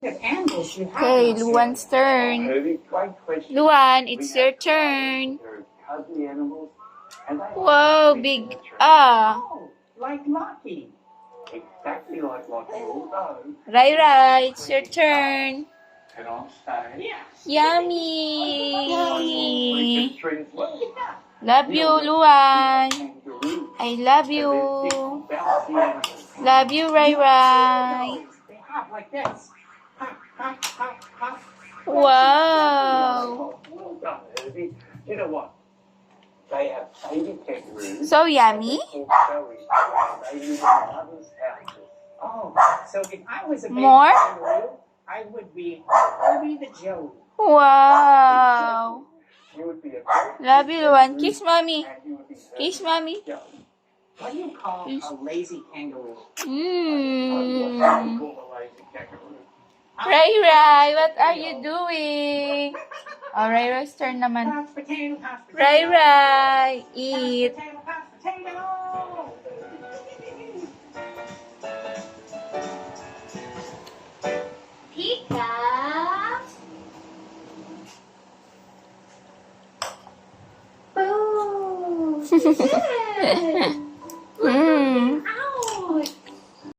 Okay, Luan's turn. Luan, it's your turn. Whoa, big Like Lucky. Exactly like Lucky, although... Rai, it's your turn. And on stage... Yummy! Strings well. Love you, Luan. I love you. Love you, Rai. They hop like this. Hop, hop, hop, hop. Wow! Well done, Herbie. You know what? They have baby kangaroos. So yummy. They live in mothers' houses. Oh, so if I was a baby More? kangaroo, I would be the Joey. Wow! You would be a Love you, Luan. Kiss mommy. and you would be Kiss mommy. Joey. What do you call a lazy kangaroo? Mmm. Call a lazy kangaroo. Rai, what are you doing? Oh, Rai's turn naman. Hot potato, hot potato. Rai, eat. Hot potato. Pika. Boom. Good.